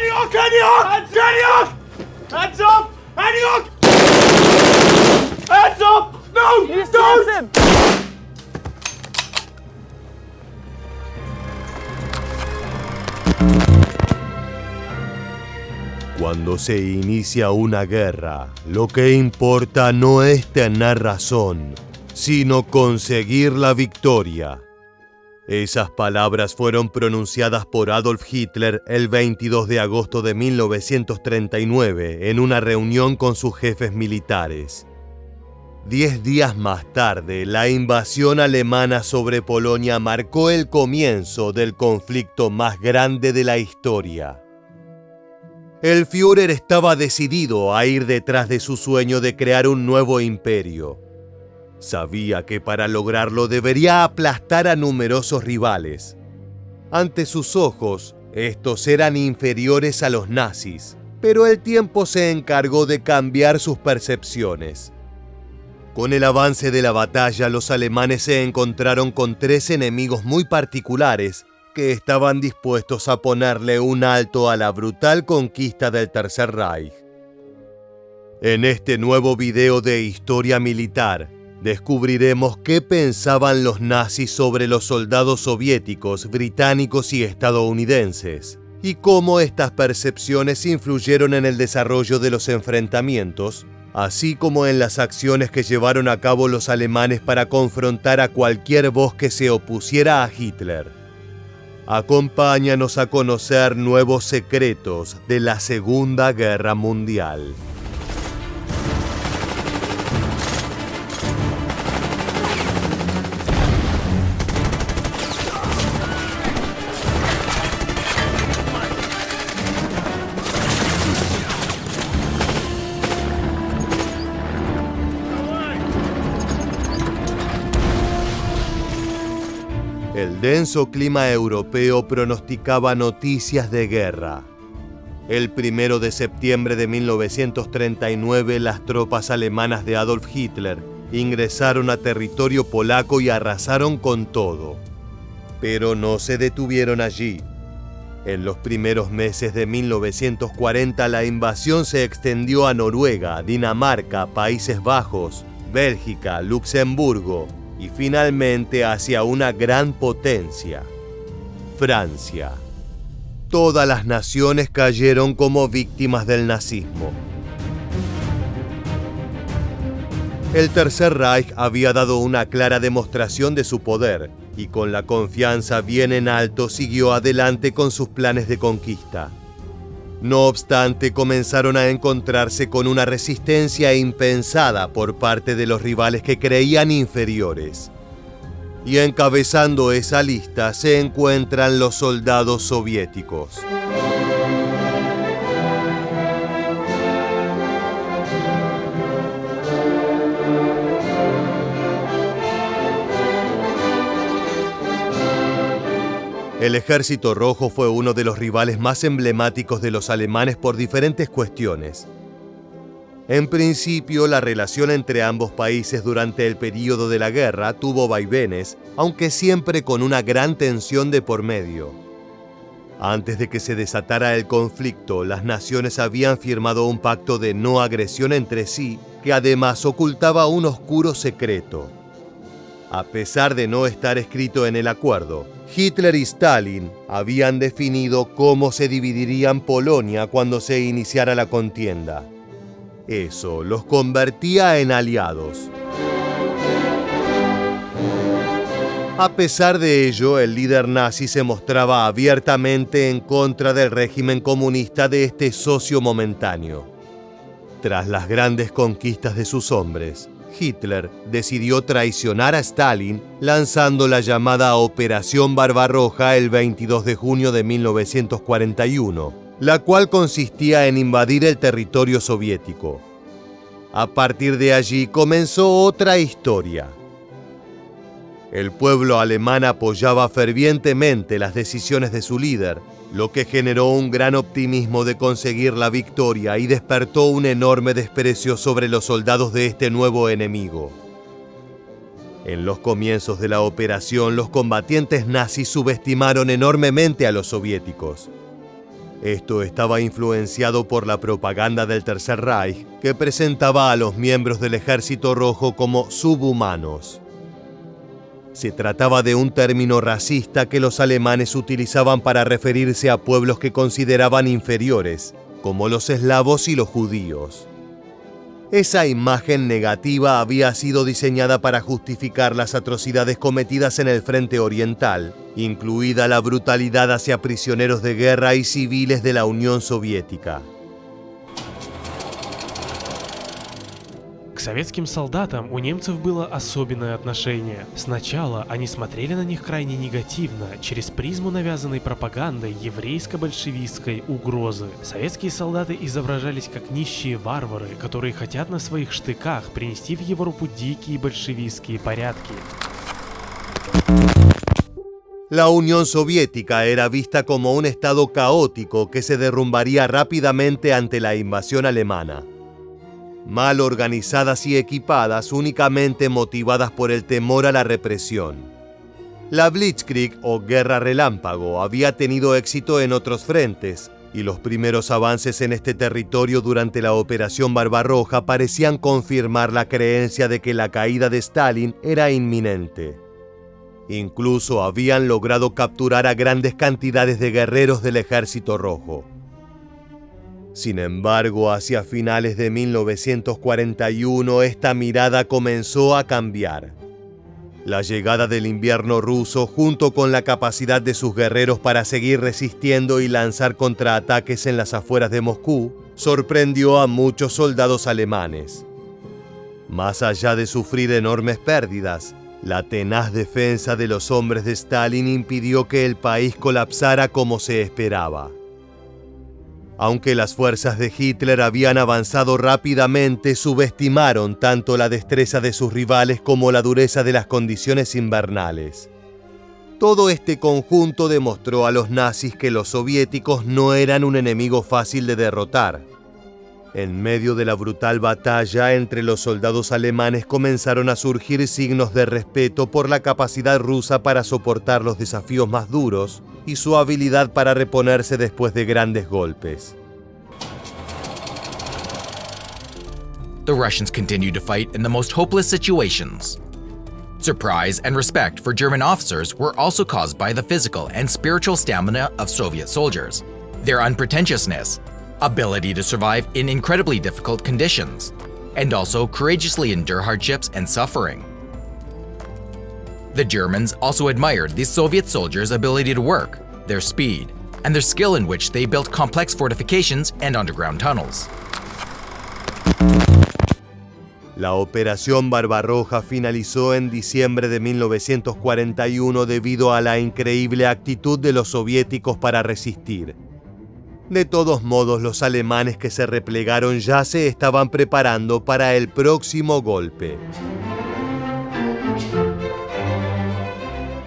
Antioch! Antioch! Antioch! Hands up! Antioch! Hands up! No! Don't! Cuando se inicia una guerra, lo que importa no es tener razón, sino conseguir la victoria. Esas palabras fueron pronunciadas por Adolf Hitler el 22 de agosto de 1939 en una reunión con sus jefes militares. 10 días más tarde, la invasión alemana sobre Polonia marcó el comienzo del conflicto más grande de la historia. El Führer estaba decidido a ir detrás de su sueño de crear un nuevo imperio. Sabía que para lograrlo debería aplastar a numerosos rivales. Ante sus ojos, estos eran inferiores a los nazis, pero el tiempo se encargó de cambiar sus percepciones. Con el avance de la batalla, los alemanes se encontraron con 3 enemigos muy particulares que estaban dispuestos a ponerle un alto a la brutal conquista del Tercer Reich. En este nuevo video de historia militar, descubriremos qué pensaban los nazis sobre los soldados soviéticos, británicos y estadounidenses, y cómo estas percepciones influyeron en el desarrollo de los enfrentamientos, así como en las acciones que llevaron a cabo los alemanes para confrontar a cualquier voz que se opusiera a Hitler. Acompáñanos a conocer nuevos secretos de la Segunda Guerra Mundial. El denso clima europeo pronosticaba noticias de guerra. El 1 de septiembre de 1939, las tropas alemanas de Adolf Hitler ingresaron a territorio polaco y arrasaron con todo. Pero no se detuvieron allí. En los primeros meses de 1940, la invasión se extendió a Noruega, Dinamarca, Países Bajos, Bélgica, Luxemburgo y finalmente hacia una gran potencia, Francia. Todas las naciones cayeron como víctimas del nazismo. El Tercer Reich había dado una clara demostración de su poder y con la confianza bien en alto siguió adelante con sus planes de conquista. No obstante, comenzaron a encontrarse con una resistencia impensada por parte de los rivales que creían inferiores. Y encabezando esa lista se encuentran los soldados soviéticos. El Ejército Rojo fue uno de los rivales más emblemáticos de los alemanes por diferentes cuestiones. En principio, la relación entre ambos países durante el período de la guerra tuvo vaivenes, aunque siempre con una gran tensión de por medio. Antes de que se desatara el conflicto, las naciones habían firmado un pacto de no agresión entre sí, que además ocultaba un oscuro secreto. A pesar de no estar escrito en el acuerdo, Hitler y Stalin habían definido cómo se dividirían Polonia cuando se iniciara la contienda. Eso los convertía en aliados. A pesar de ello, el líder nazi se mostraba abiertamente en contra del régimen comunista de este socio momentáneo. Tras las grandes conquistas de sus hombres, Hitler decidió traicionar a Stalin lanzando la llamada Operación Barbarroja el 22 de junio de 1941, la cual consistía en invadir el territorio soviético. A partir de allí comenzó otra historia. El pueblo alemán apoyaba fervientemente las decisiones de su líder, lo que generó un gran optimismo de conseguir la victoria y despertó un enorme desprecio sobre los soldados de este nuevo enemigo. En los comienzos de la operación, los combatientes nazis subestimaron enormemente a los soviéticos. Esto estaba influenciado por la propaganda del Tercer Reich, que presentaba a los miembros del Ejército Rojo como subhumanos. Se trataba de un término racista que los alemanes utilizaban para referirse a pueblos que consideraban inferiores, como los eslavos y los judíos. Esa imagen negativa había sido diseñada para justificar las atrocidades cometidas en el frente oriental, incluida la brutalidad hacia prisioneros de guerra y civiles de la Unión Soviética. К советским солдатам у немцев было особенное отношение. Сначала они смотрели на них крайне негативно, через призму навязанной пропагандой еврейско-большевистской угрозы. Советские солдаты изображались как нищие варвары, которые хотят на своих штыках принести в Европу дикие большевистские порядки. La Unión Soviética era vista como un estado caótico que se derrumbaría rápidamente ante la invasión alemana. Mal organizadas y equipadas, únicamente motivadas por el temor a la represión. La Blitzkrieg o Guerra Relámpago había tenido éxito en otros frentes, y los primeros avances en este territorio durante la Operación Barbarroja parecían confirmar la creencia de que la caída de Stalin era inminente. Incluso habían logrado capturar a grandes cantidades de guerreros del Ejército Rojo. Sin embargo, hacia finales de 1941, esta mirada comenzó a cambiar. La llegada del invierno ruso, junto con la capacidad de sus guerreros para seguir resistiendo y lanzar contraataques en las afueras de Moscú, sorprendió a muchos soldados alemanes. Más allá de sufrir enormes pérdidas, la tenaz defensa de los hombres de Stalin impidió que el país colapsara como se esperaba. Aunque las fuerzas de Hitler habían avanzado rápidamente, subestimaron tanto la destreza de sus rivales como la dureza de las condiciones invernales. Todo este conjunto demostró a los nazis que los soviéticos no eran un enemigo fácil de derrotar. En medio de la brutal batalla entre los soldados alemanes comenzaron a surgir signos de respeto por la capacidad rusa para soportar los desafíos más duros y su habilidad para reponerse después de grandes golpes. The Russians continued to fight in the most hopeless situations. Surprise and respect for German officers were also caused by the physical and spiritual stamina of Soviet soldiers, their unpretentiousness, ability to survive in incredibly difficult conditions, and also courageously endure hardships and suffering. The Germans also admired the Soviet soldiers' ability to work, their speed, and their skill in which they built complex fortifications and underground tunnels. La Operación Barbarroja finalizó en diciembre de 1941 debido a la increíble actitud de los soviéticos para resistir. De todos modos, los alemanes que se replegaron ya se estaban preparando para el próximo golpe.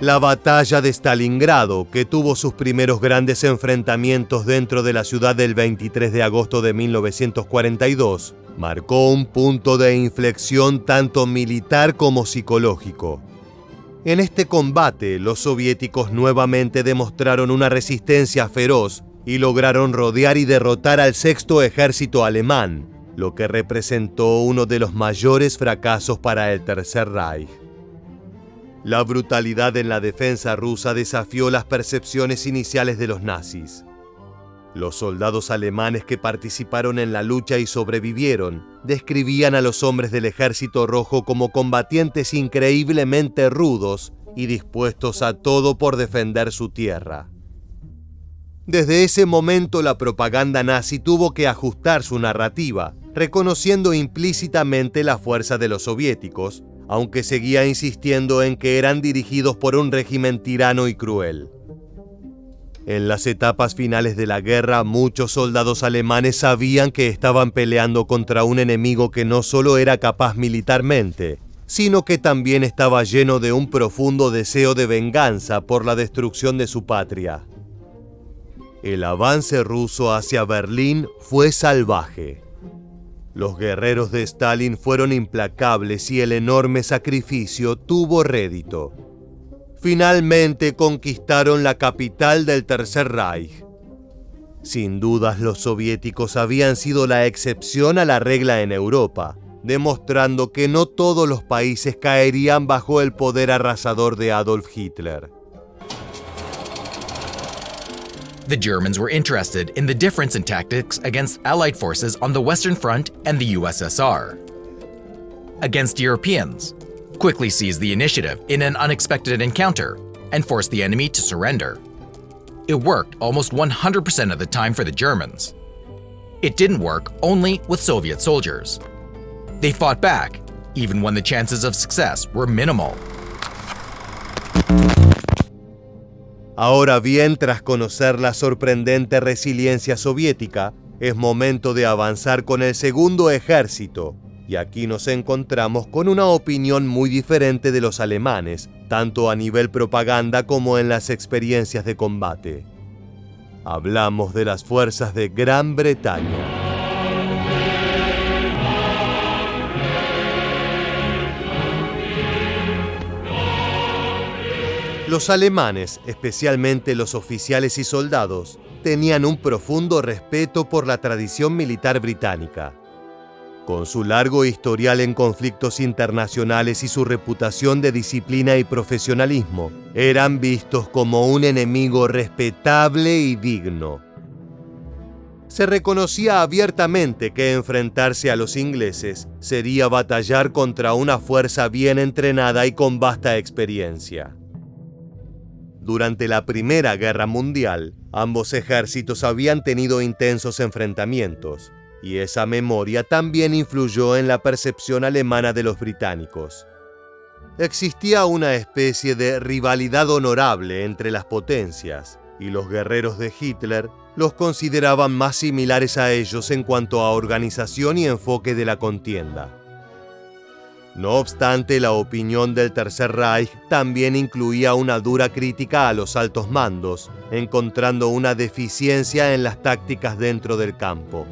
La batalla de Stalingrado, que tuvo sus primeros grandes enfrentamientos dentro de la ciudad del 23 de agosto de 1942, marcó un punto de inflexión tanto militar como psicológico. En este combate, los soviéticos nuevamente demostraron una resistencia feroz y lograron rodear y derrotar al Sexto Ejército alemán, lo que representó uno de los mayores fracasos para el Tercer Reich. La brutalidad en la defensa rusa desafió las percepciones iniciales de los nazis. Los soldados alemanes que participaron en la lucha y sobrevivieron describían a los hombres del Ejército Rojo como combatientes increíblemente rudos y dispuestos a todo por defender su tierra. Desde ese momento, la propaganda nazi tuvo que ajustar su narrativa, reconociendo implícitamente la fuerza de los soviéticos, aunque seguía insistiendo en que eran dirigidos por un régimen tirano y cruel. En las etapas finales de la guerra, muchos soldados alemanes sabían que estaban peleando contra un enemigo que no solo era capaz militarmente, sino que también estaba lleno de un profundo deseo de venganza por la destrucción de su patria. El avance ruso hacia Berlín fue salvaje. Los guerreros de Stalin fueron implacables y el enorme sacrificio tuvo rédito. Finalmente conquistaron la capital del Tercer Reich. Sin dudas, los soviéticos habían sido la excepción a la regla en Europa, demostrando que no todos los países caerían bajo el poder arrasador de Adolf Hitler. The Germans were interested in the difference in tactics against Allied forces on the Western Front and the USSR. Against Europeans, quickly seized the initiative in an unexpected encounter and forced the enemy to surrender. It worked almost 100% of the time for the Germans. It didn't work only with Soviet soldiers. They fought back, even when the chances of success were minimal. Ahora bien, tras conocer la sorprendente resiliencia soviética, es momento de avanzar con el segundo ejército, y aquí nos encontramos con una opinión muy diferente de los alemanes, tanto a nivel propaganda como en las experiencias de combate. Hablamos de las fuerzas de Gran Bretaña. Los alemanes, especialmente los oficiales y soldados, tenían un profundo respeto por la tradición militar británica. Con su largo historial en conflictos internacionales y su reputación de disciplina y profesionalismo, eran vistos como un enemigo respetable y digno. Se reconocía abiertamente que enfrentarse a los ingleses sería batallar contra una fuerza bien entrenada y con vasta experiencia. Durante la Primera Guerra Mundial, ambos ejércitos habían tenido intensos enfrentamientos, y esa memoria también influyó en la percepción alemana de los británicos. Existía una especie de rivalidad honorable entre las potencias, y los guerreros de Hitler los consideraban más similares a ellos en cuanto a organización y enfoque de la contienda. No obstante, la opinión del Tercer Reich también incluía una dura crítica a los altos mandos, encontrando una deficiencia en las tácticas dentro del campo.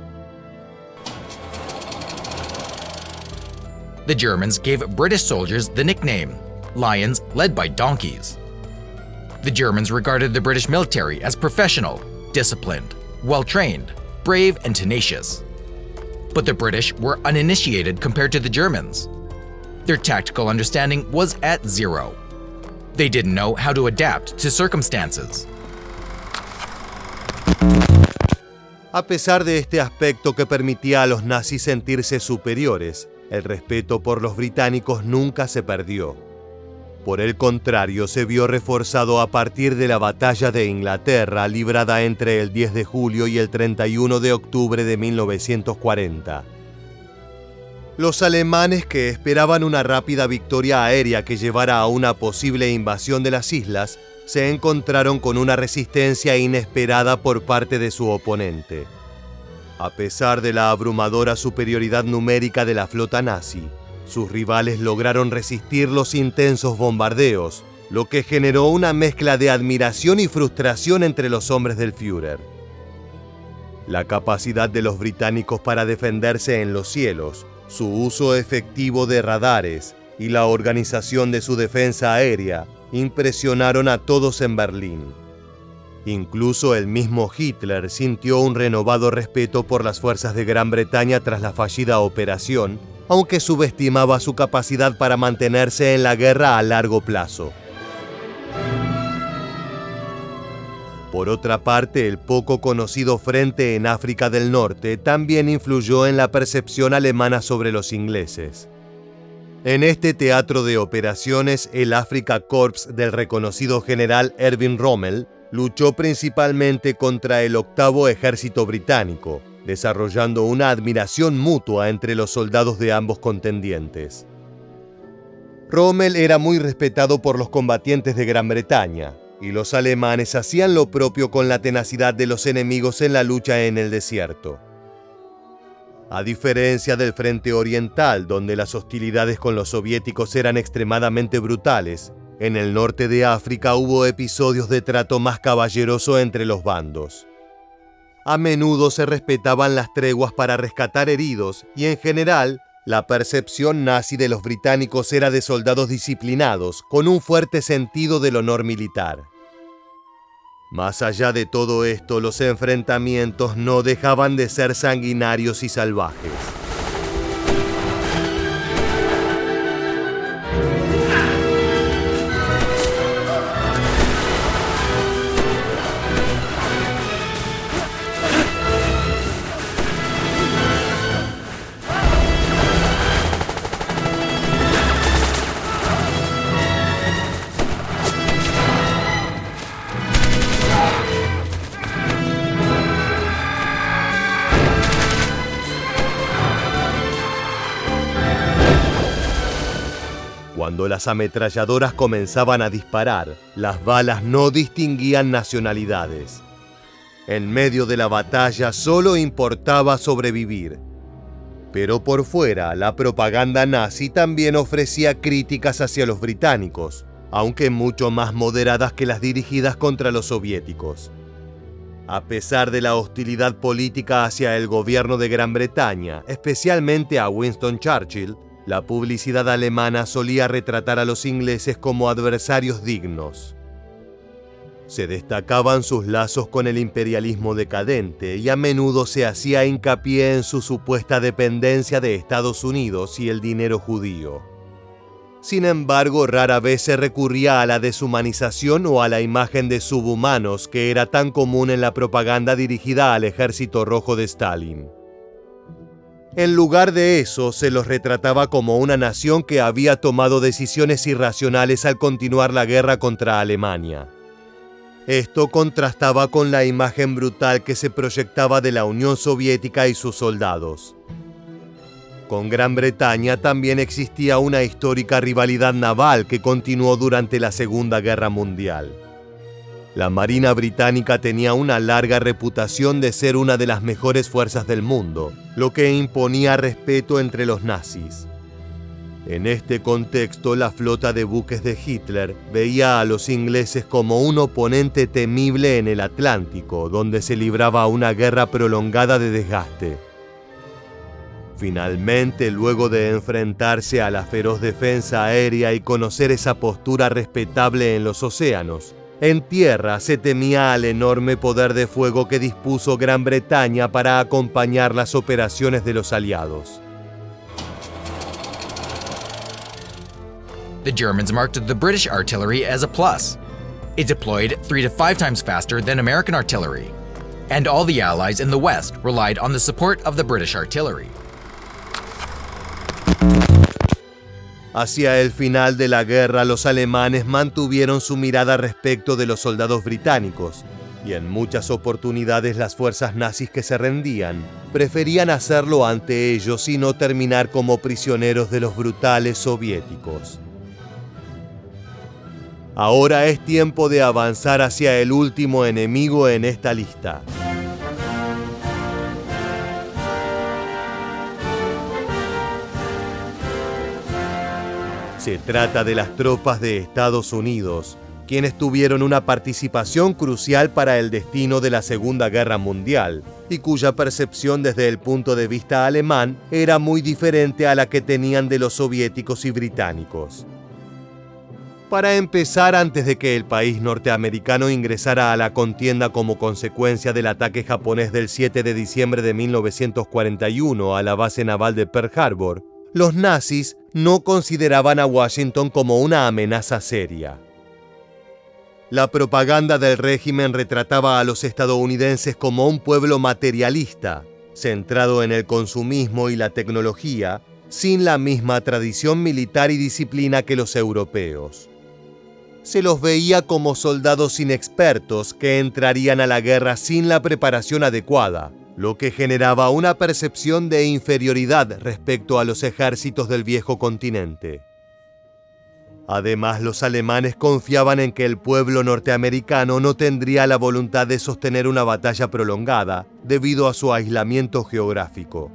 The Germans gave British soldiers the nickname, lions led by donkeys. The Germans regarded the British military as professional, disciplined, well-trained, brave, and tenacious. But the British were uninitiated compared to the Germans. Their tactical understanding was at zero. They didn't know how to adapt to circumstances. A pesar de este aspecto que permitía a los nazis sentirse superiores, el respeto por los británicos nunca se perdió. Por el contrario, se vio reforzado a partir de la Batalla de Inglaterra, librada entre el 10 de julio y el 31 de octubre de 1940. Los alemanes, que esperaban una rápida victoria aérea que llevara a una posible invasión de las islas, se encontraron con una resistencia inesperada por parte de su oponente. A pesar de la abrumadora superioridad numérica de la flota nazi, sus rivales lograron resistir los intensos bombardeos, lo que generó una mezcla de admiración y frustración entre los hombres del Führer. La capacidad de los británicos para defenderse en los cielos, su uso efectivo de radares y la organización de su defensa aérea impresionaron a todos en Berlín. Incluso el mismo Hitler sintió un renovado respeto por las fuerzas de Gran Bretaña tras la fallida operación, aunque subestimaba su capacidad para mantenerse en la guerra a largo plazo. Por otra parte, el poco conocido frente en África del Norte también influyó en la percepción alemana sobre los ingleses. En este teatro de operaciones, el Afrika Korps del reconocido general Erwin Rommel luchó principalmente contra el 8º Ejército Británico, desarrollando una admiración mutua entre los soldados de ambos contendientes. Rommel era muy respetado por los combatientes de Gran Bretaña, y los alemanes hacían lo propio con la tenacidad de los enemigos en la lucha en el desierto. A diferencia del frente oriental, donde las hostilidades con los soviéticos eran extremadamente brutales, en el norte de África hubo episodios de trato más caballeroso entre los bandos. A menudo se respetaban las treguas para rescatar heridos y, en general, la percepción nazi de los británicos era de soldados disciplinados, con un fuerte sentido del honor militar. Más allá de todo esto, los enfrentamientos no dejaban de ser sanguinarios y salvajes. Cuando las ametralladoras comenzaban a disparar, las balas no distinguían nacionalidades. En medio de la batalla solo importaba sobrevivir. Pero por fuera, la propaganda nazi también ofrecía críticas hacia los británicos, aunque mucho más moderadas que las dirigidas contra los soviéticos. A pesar de la hostilidad política hacia el gobierno de Gran Bretaña, especialmente a Winston Churchill, la publicidad alemana solía retratar a los ingleses como adversarios dignos. Se destacaban sus lazos con el imperialismo decadente y a menudo se hacía hincapié en su supuesta dependencia de Estados Unidos y el dinero judío. Sin embargo, rara vez se recurría a la deshumanización o a la imagen de subhumanos que era tan común en la propaganda dirigida al Ejército Rojo de Stalin. En lugar de eso, se los retrataba como una nación que había tomado decisiones irracionales al continuar la guerra contra Alemania. Esto contrastaba con la imagen brutal que se proyectaba de la Unión Soviética y sus soldados. Con Gran Bretaña también existía una histórica rivalidad naval que continuó durante la Segunda Guerra Mundial. La Marina Británica tenía una larga reputación de ser una de las mejores fuerzas del mundo, lo que imponía respeto entre los nazis. En este contexto, la flota de buques de Hitler veía a los ingleses como un oponente temible en el Atlántico, donde se libraba una guerra prolongada de desgaste. Finalmente, luego de enfrentarse a la feroz defensa aérea y conocer esa postura respetable en los océanos, en tierra se temía al enorme poder de fuego que dispuso Gran Bretaña para acompañar las operaciones de los aliados. The Germans marked the British artillery as a plus. It deployed 3 to 5 times faster than American artillery, and all the Allies in the West relied on the support of the British artillery. Hacia el final de la guerra, los alemanes mantuvieron su mirada respecto de los soldados británicos, y en muchas oportunidades las fuerzas nazis que se rendían preferían hacerlo ante ellos y no terminar como prisioneros de los brutales soviéticos. Ahora es tiempo de avanzar hacia el último enemigo en esta lista. Se trata de las tropas de Estados Unidos, quienes tuvieron una participación crucial para el destino de la Segunda Guerra Mundial, y cuya percepción desde el punto de vista alemán era muy diferente a la que tenían de los soviéticos y británicos. Para empezar, antes de que el país norteamericano ingresara a la contienda como consecuencia del ataque japonés del 7 de diciembre de 1941 a la base naval de Pearl Harbor, los nazis no consideraban a Washington como una amenaza seria. La propaganda del régimen retrataba a los estadounidenses como un pueblo materialista, centrado en el consumismo y la tecnología, sin la misma tradición militar y disciplina que los europeos. Se los veía como soldados inexpertos que entrarían a la guerra sin la preparación adecuada, lo que generaba una percepción de inferioridad respecto a los ejércitos del viejo continente. Además, los alemanes confiaban en que el pueblo norteamericano no tendría la voluntad de sostener una batalla prolongada debido a su aislamiento geográfico.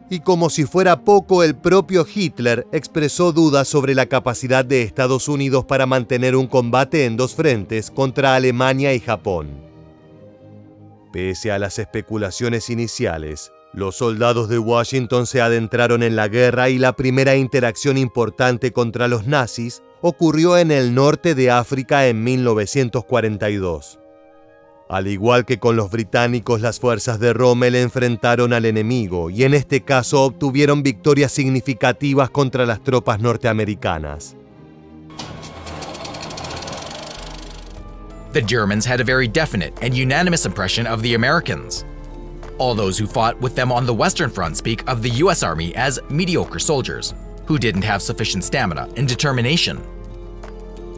Y como si fuera poco, el propio Hitler expresó dudas sobre la capacidad de Estados Unidos para mantener un combate en dos frentes contra Alemania y Japón. Pese a las especulaciones iniciales, los soldados de Washington se adentraron en la guerra y la primera interacción importante contra los nazis ocurrió en el norte de África en 1942. Al igual que con los británicos, las fuerzas de Rommel enfrentaron al enemigo y en este caso obtuvieron victorias significativas contra las tropas norteamericanas. The Germans had a very definite and unanimous impression of the Americans. All those who fought with them on the Western Front speak of the US Army as mediocre soldiers, who didn't have sufficient stamina and determination.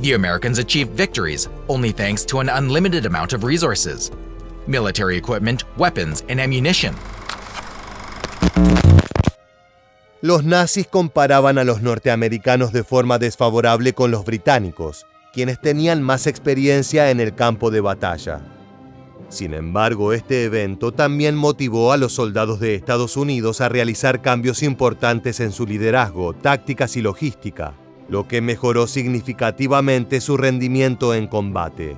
The Americans achieved victories only thanks to an unlimited amount of resources, military equipment, weapons, and ammunition. Los nazis comparaban a los norteamericanos de forma desfavorable con los británicos, quienes tenían más experiencia en el campo de batalla. Sin embargo, este evento también motivó a los soldados de Estados Unidos a realizar cambios importantes en su liderazgo, tácticas y logística, lo que mejoró significativamente su rendimiento en combate.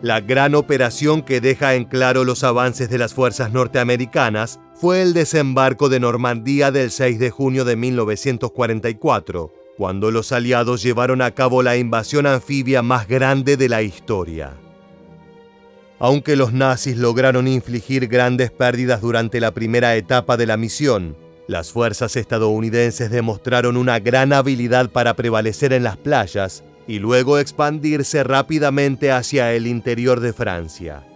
La gran operación que deja en claro los avances de las fuerzas norteamericanas fue el desembarco de Normandía del 6 de junio de 1944, cuando los aliados llevaron a cabo la invasión anfibia más grande de la historia. Aunque los nazis lograron infligir grandes pérdidas durante la primera etapa de la misión, las fuerzas estadounidenses demostraron una gran habilidad para prevalecer en las playas y luego expandirse rápidamente hacia el interior de Francia.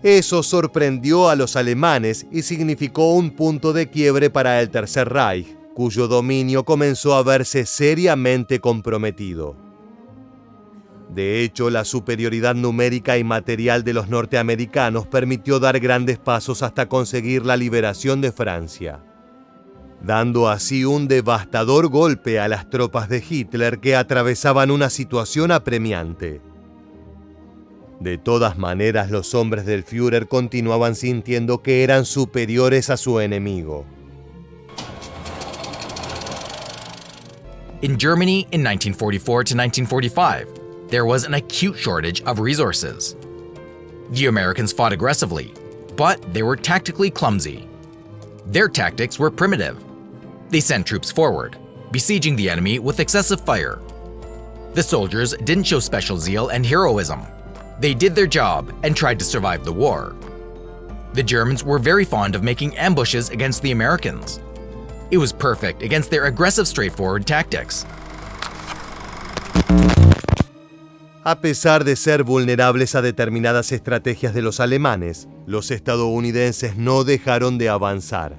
Eso sorprendió a los alemanes y significó un punto de quiebre para el Tercer Reich, cuyo dominio comenzó a verse seriamente comprometido. De hecho, la superioridad numérica y material de los norteamericanos permitió dar grandes pasos hasta conseguir la liberación de Francia, dando así un devastador golpe a las tropas de Hitler que atravesaban una situación apremiante. De todas maneras, los hombres del Führer continuaban sintiendo que eran superiores a su enemigo. In Germany in 1944 to 1945, there was an acute shortage of resources. The Americans fought aggressively, but they were tactically clumsy. Their tactics were primitive. They sent troops forward, besieging the enemy with excessive fire. The soldiers didn't show special zeal and heroism. They did their job and tried to survive the war. The Germans were very fond of making ambushes against the Americans. It was perfect against their aggressive, straightforward tactics. A pesar de ser vulnerables a determinadas estrategias de los alemanes, los estadounidenses no dejaron de avanzar.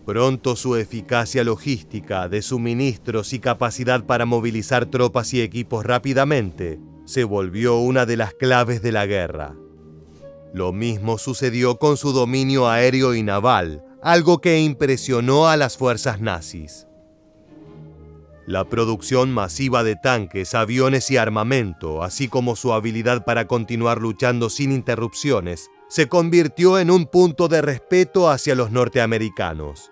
Pronto su eficacia logística, de suministros y capacidad para movilizar tropas y equipos rápidamente se volvió una de las claves de la guerra. Lo mismo sucedió con su dominio aéreo y naval, algo que impresionó a las fuerzas nazis. La producción masiva de tanques, aviones y armamento, así como su habilidad para continuar luchando sin interrupciones, se convirtió en un punto de respeto hacia los norteamericanos.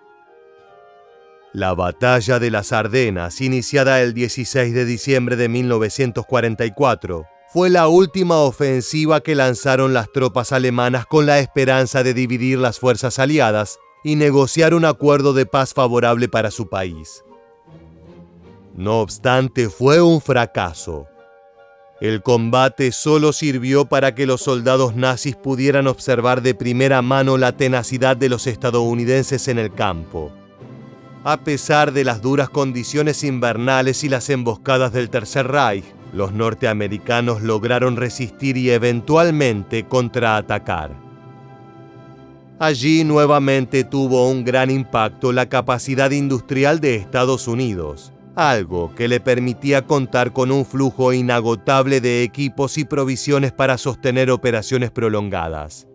La Batalla de las Ardenas, iniciada el 16 de diciembre de 1944, fue la última ofensiva que lanzaron las tropas alemanas con la esperanza de dividir las fuerzas aliadas y negociar un acuerdo de paz favorable para su país. No obstante, fue un fracaso. El combate solo sirvió para que los soldados nazis pudieran observar de primera mano la tenacidad de los estadounidenses en el campo. A pesar de las duras condiciones invernales y las emboscadas del Tercer Reich, los norteamericanos lograron resistir y eventualmente contraatacar. Allí nuevamente tuvo un gran impacto la capacidad industrial de Estados Unidos, algo que le permitía contar con un flujo inagotable de equipos y provisiones para sostener operaciones prolongadas.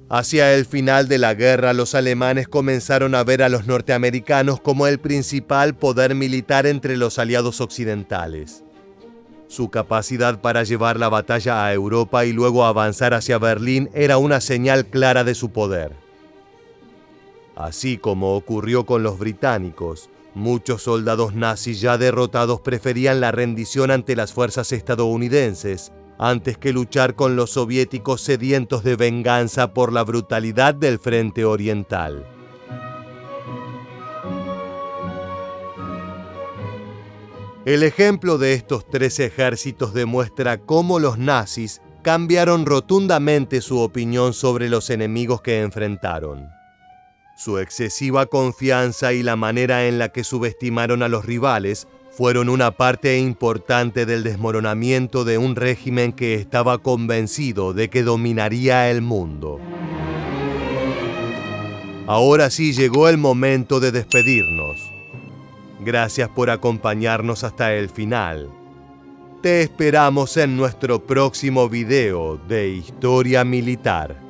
Hacia el final de la guerra, los alemanes comenzaron a ver a los norteamericanos como el principal poder militar entre los aliados occidentales. Su capacidad para llevar la batalla a Europa y luego avanzar hacia Berlín era una señal clara de su poder. Así como ocurrió con los británicos, muchos soldados nazis ya derrotados preferían la rendición ante las fuerzas estadounidenses antes que luchar con los soviéticos sedientos de venganza por la brutalidad del frente oriental. El ejemplo de estos tres ejércitos demuestra cómo los nazis cambiaron rotundamente su opinión sobre los enemigos que enfrentaron. Su excesiva confianza y la manera en la que subestimaron a los rivales fueron una parte importante del desmoronamiento de un régimen que estaba convencido de que dominaría el mundo. Ahora sí llegó el momento de despedirnos. Gracias por acompañarnos hasta el final. Te esperamos en nuestro próximo video de Historia Militar.